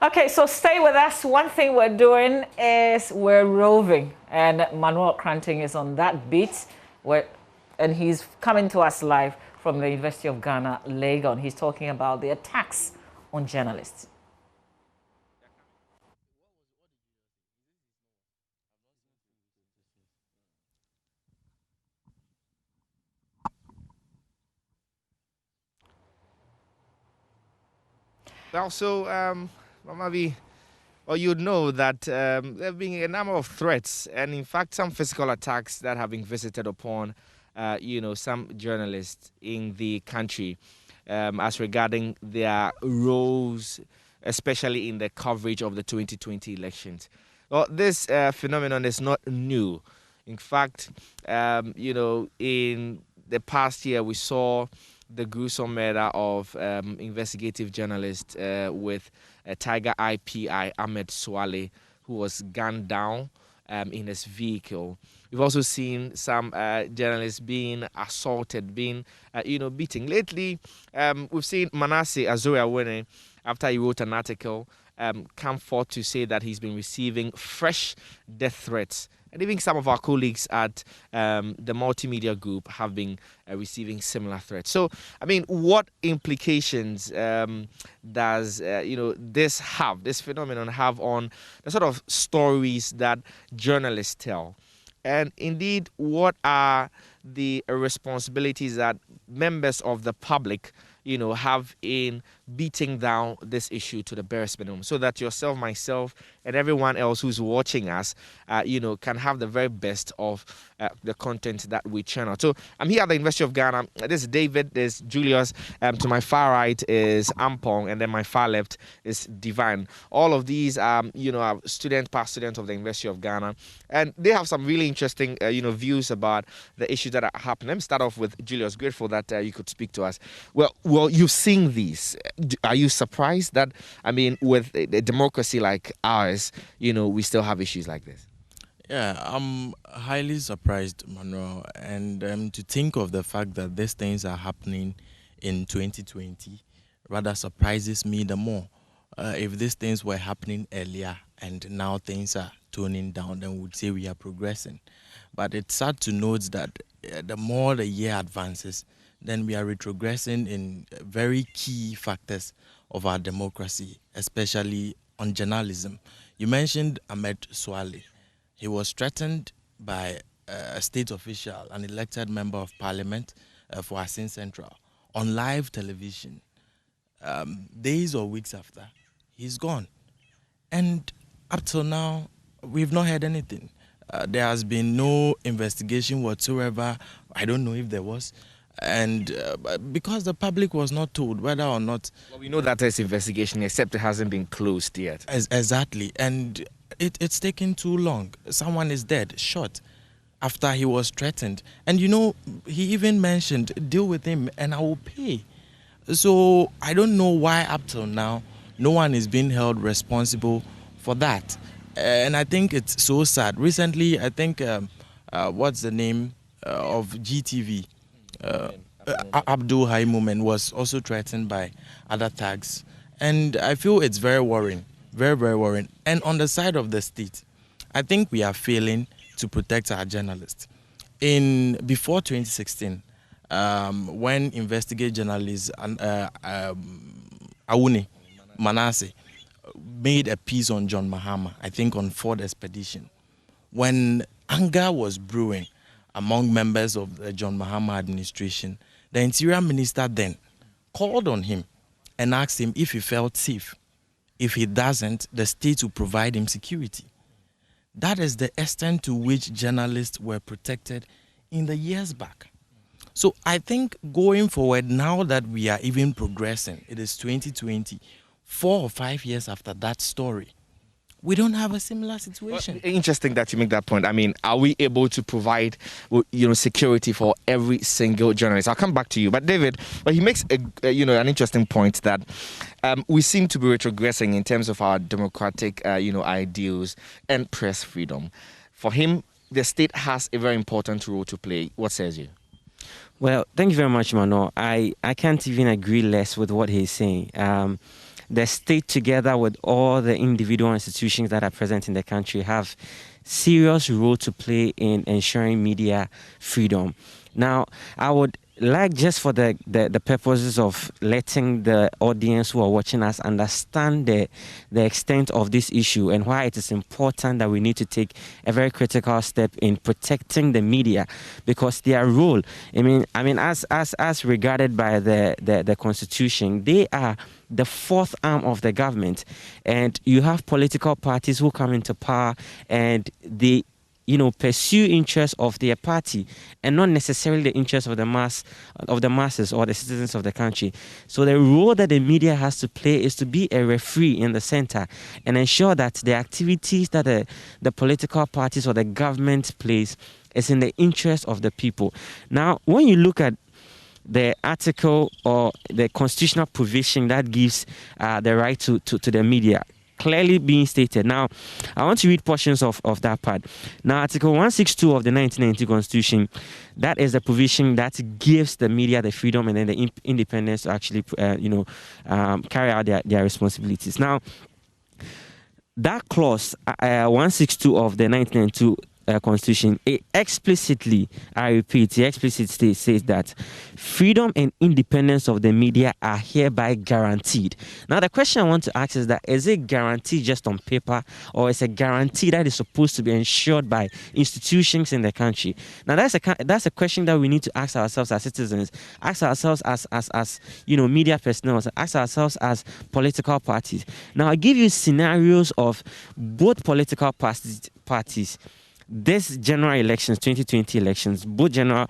Okay, so stay with us. One thing we're doing is we're roving, and Manuel Cranting is on that beat, where, and he's coming to us live from the University of Ghana, Legon. He's talking about the attacks on journalists. Also, maybe, or you'd know that there have been a number of threats and, in fact, some physical attacks that have been visited upon, some journalists in the country as regarding their roles, especially in the coverage of the 2020 elections. Well, this phenomenon is not new. In fact, in the past year, we saw the gruesome murder of investigative journalist with Tiger IPI Ahmed Swale, who was gunned down in his vehicle. We've also seen some journalists being assaulted, being beaten. Lately, we've seen Manasseh Azuriawene, after he wrote an article, come forth to say that he's been receiving fresh death threats. And even some of our colleagues at the multimedia group have been receiving similar threats. So, I mean, what implications does this phenomenon have on the sort of stories that journalists tell? And indeed, what are the responsibilities that members of the public have in beating down this issue to the barest minimum, so that yourself, myself, and everyone else who's watching us, can have the very best of the content that we channel. So I'm here at the University of Ghana. This is David, there's Julius. To my far right is Ampong, and then my far left is Divine. All of these, are past students of the University of Ghana, and they have some really interesting, views about the issues that are happening. Let me start off with Julius. Grateful that you could speak to us. Well, you've seen these. Are you surprised that, with a democracy like ours, we still have issues like this? Yeah, I'm highly surprised, Manuel, and to think of the fact that these things are happening in 2020 rather surprises me the more. If these things were happening earlier and now things are toning down, then we'd say we are progressing. But it's sad to note that the more the year advances, then we are retrogressing in very key factors of our democracy, especially on journalism. You mentioned Ahmed Swale. He was threatened by a state official, an elected member of parliament for Asin Central, on live television. Days or weeks after, he's gone. And up till now, we've not heard anything. There has been no investigation whatsoever. I don't know if there was. And because the public was not told whether or not... Well, we know that there's investigation, except it hasn't been closed yet. Exactly. And it's taken too long. Someone is dead, shot, after he was threatened. And, he even mentioned, deal with him and I will pay. So I don't know why up till now no one is being held responsible for that. And I think it's so sad. Recently, I think, what's the name of GTV? Abdul Haimumen was also threatened by other tags. And I feel it's very worrying, very, very worrying. And on the side of the state, I think we are failing to protect our journalists. Before 2016, when investigative journalist Awuni Manasseh made a piece on John Mahama, I think on Ford Expedition, when anger was brewing among members of the John Mahama administration, the interior minister then called on him and asked him if he felt safe. If he doesn't, the state will provide him security. That is the extent to which journalists were protected in the years back. So I think going forward, now that we are even progressing, it is 2020, 4 or 5 years after that story, we don't have a similar situation. Well, interesting that you make that point. Are we able to provide, security for every single journalist? I'll come back to you. But David, he makes an interesting point that we seem to be retrogressing in terms of our democratic, ideals and press freedom. For him, the state has a very important role to play. What says you? Well, thank you very much, Mano. I can't even agree less with what he's saying. the state, together with all the individual institutions that are present in the country, have serious role to play in ensuring media freedom. Now, I would like, just for the purposes of letting the audience who are watching us understand the extent of this issue and why it is important that we need to take a very critical step in protecting the media, because their role, I mean, as regarded by the Constitution, they are the fourth arm of the government, and you have political parties who come into power and they pursue interests of their party and not necessarily the interests of the masses or the citizens of the country. So the role that the media has to play is to be a referee in the center and ensure that the activities that the political parties or the government plays is in the interest of the people. Now, when you look at the article or the constitutional provision that gives the right to the media, clearly being stated. Now, I want to read portions of that part. Now, Article 162 of the 1990 Constitution, that is the provision that gives the media the freedom and then the independence to actually, carry out their responsibilities. Now, that clause, 162 of the 1992 Constitution, it explicitly, I repeat, it explicitly says that freedom and independence of the media are hereby guaranteed. Now, the question I want to ask is that, is it guaranteed just on paper, or is a guarantee that is supposed to be ensured by institutions in the country? Now, that's a question that we need to ask ourselves as citizens, ask ourselves as media personnel, ask ourselves as political parties. Now, I'll give you scenarios of both political parties. This general elections, 2020 elections, both general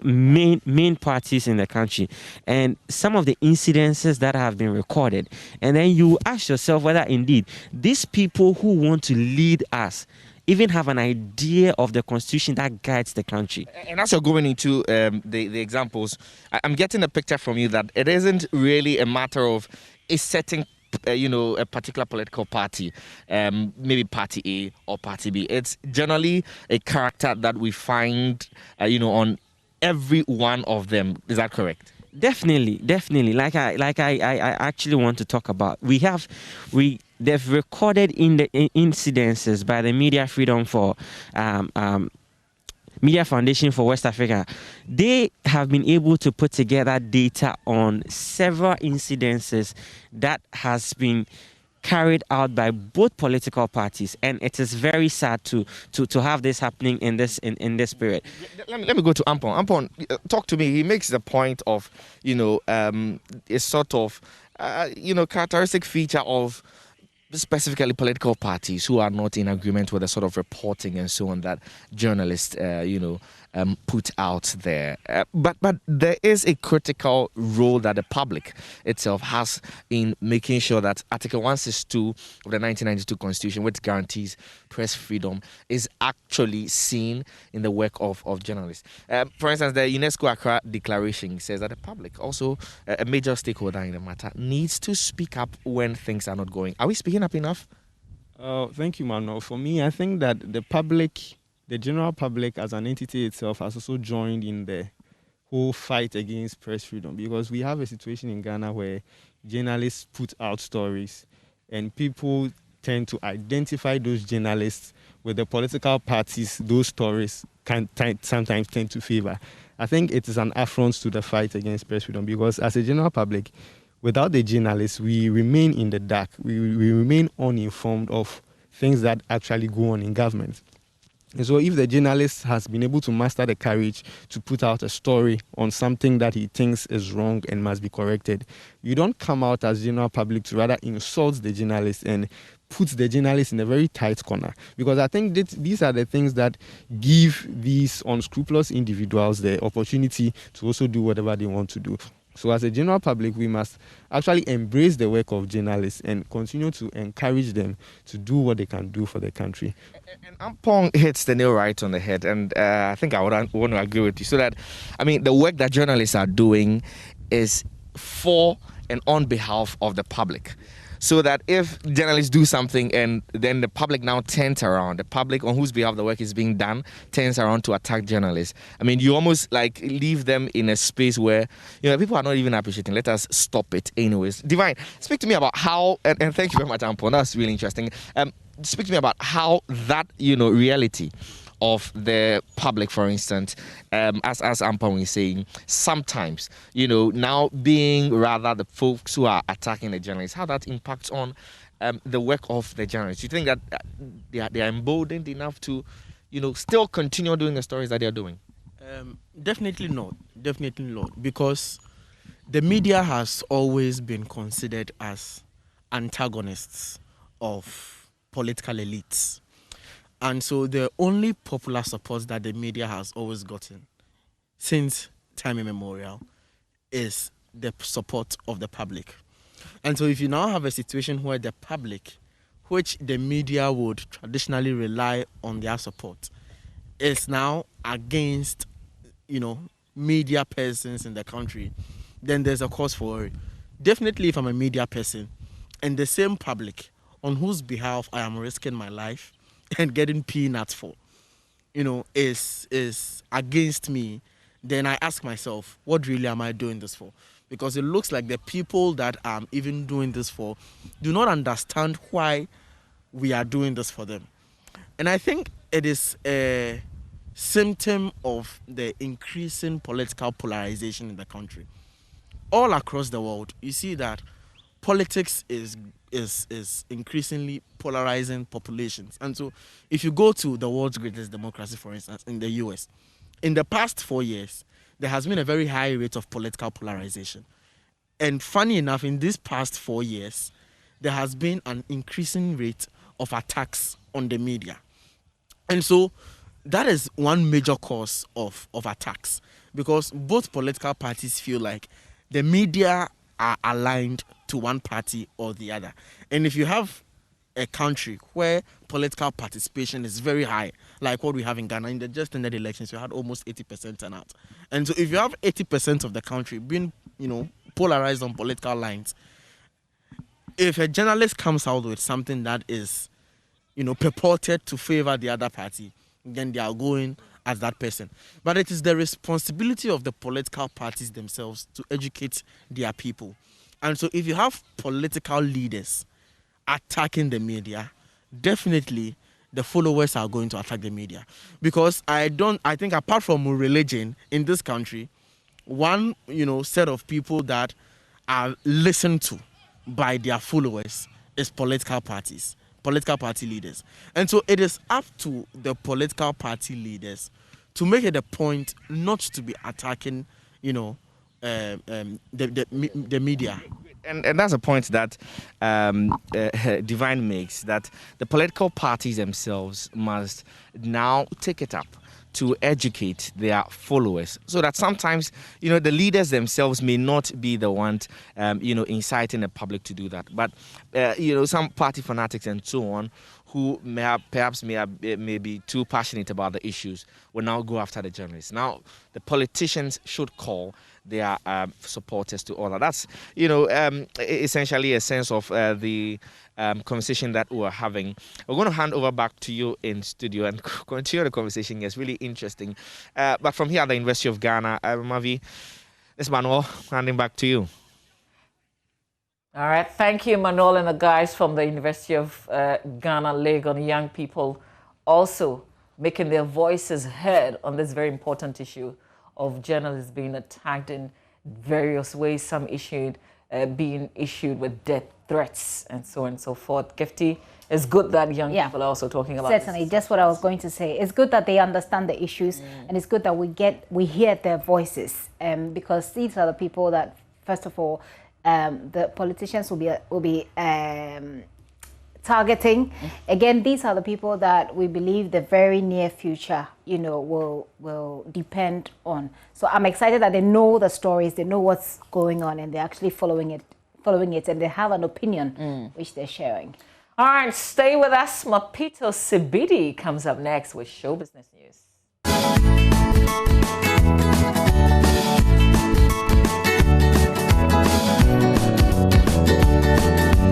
main parties in the country, and some of the incidences that have been recorded. And then you ask yourself whether indeed these people who want to lead us even have an idea of the Constitution that guides the country. And as you're going into the examples, I'm getting a picture from you that it isn't really a matter of a certain a particular political party, maybe party A or party B. It's generally a character that we find, on every one of them. Is that correct? Definitely. Like I actually want to talk about. They've recorded in the incidences by the Media Freedom for Media Foundation for West Africa. They have been able to put together data on several incidences that has been carried out by both political parties, and it is very sad to have this happening in this period. Let me go to Ampon. Ampon, talk to me. He makes the point of a sort of characteristic feature of specifically political parties who are not in agreement with the sort of reporting and so on that journalists, put out there. But there is a critical role that the public itself has in making sure that Article 162 of the 1992 Constitution, which guarantees press freedom, is actually seen in the work of journalists. For instance, the UNESCO Accra Declaration says that the public, also a major stakeholder in the matter, needs to speak up when things are not going. Are we speaking up enough? Thank you, Manuel. For me, I think that the general public as an entity itself has also joined in the whole fight against press freedom, because we have a situation in Ghana where journalists put out stories and people tend to identify those journalists with the political parties those stories sometimes tend to favor. I think it is an affront to the fight against press freedom, because as a general public, without the journalists, we remain in the dark. We remain uninformed of things that actually go on in government. And so if the journalist has been able to muster the courage to put out a story on something that he thinks is wrong and must be corrected, you don't come out as general public to rather insult the journalist and put the journalist in a very tight corner. Because I think these are the things that give these unscrupulous individuals the opportunity to also do whatever they want to do. So as a general public, we must actually embrace the work of journalists and continue to encourage them to do what they can do for the country. And Ampong hits the nail right on the head, and I think I want to agree with you. So that, the work that journalists are doing is for and on behalf of the public. so that if journalists do something and then the public now turns around, the public on whose behalf the work is being done turns around to attack journalists. I mean, you almost like leave them in a space where, you know, people are not even appreciating. Let us stop it anyways. Divine, speak to me about how, and thank you very much, Ampon. That's really interesting. Speak to me about how that, you know, reality of the public, for instance, as Ampon is saying, sometimes, you know, now being rather the folks who are attacking the journalists, how that impacts on the work of the journalists. Do you think that they are emboldened enough to, you know, still continue doing the stories that they are doing? Definitely not. Definitely not. Because the media has always been considered as antagonists of political elites. And so the only popular support that the media has always gotten since time immemorial is the support of the public. And so if you now have a situation where the public, which the media would traditionally rely on their support, is now against, you know, media persons in the country, then there's a cause for worry. Definitely, if I'm a media person and the same public on whose behalf I am risking my life and getting peanuts for, you know, is against me, then I ask myself, what really am I doing this for? Because it looks like the people that I'm even doing this for do not understand why we are doing this for them. And I think it is a symptom of the increasing political polarization in the country. All across the world, you see that politics is increasingly polarizing populations. And so if you go to the world's greatest democracy, for instance, in the US, in the past 4 years, there has been a very high rate of political polarization. And funny enough, in these past 4 years, there has been an increasing rate of attacks on the media. And so that is one major cause of attacks, because both political parties feel like the media are aligned to one party or the other. And if you have a country where political participation is very high, like what we have in Ghana, in the just ended elections, we had almost 80% turnout. And so if you have 80% of the country being, you know, polarized on political lines, if a journalist comes out with something that is, you know, purported to favor the other party, then they are going as that person. But it is the responsibility of the political parties themselves to educate their people. And so if you have political leaders attacking the media, definitely the followers are going to attack the media. Because I think apart from religion in this country, one, you know, set of people that are listened to by their followers is political parties, political party leaders. And so it is up to the political party leaders to make it a point not to be attacking, you know, the media. And that's a point that Divine makes, that the political parties themselves must now take it up to educate their followers, so that sometimes, you know, the leaders themselves may not be the ones, you know, inciting the public to do that. But, you know, some party fanatics and so on, who may be too passionate about the issues, will now go after the journalists. Now, the politicians should call their supporters to order. That's, you know, essentially a sense of the conversation that we're having. We're going to hand over back to you in studio and continue the conversation. It's really interesting. But from here at the University of Ghana, Mavi, this Manuel, handing back to you. All right, thank you, Manuel, and the guys from the University of Ghana, Legon, young people also making their voices heard on this very important issue of journalists being attacked in various ways, some being issued with death threats and so on and so forth. Gifty, it's good that young people are also talking about Certainly, this. just what I was going to say. It's good that they understand the issues, and it's good that we hear their voices, because these are the people that, first of all, the politicians will be targeting. Again, these are the people that we believe the very near future, you know, will depend on. So I'm excited that they know the stories, they know what's going on, and they're actually following it, and they have an opinion which they're sharing. All right, stay with us. Mapito Sibidi comes up next with Show Business News.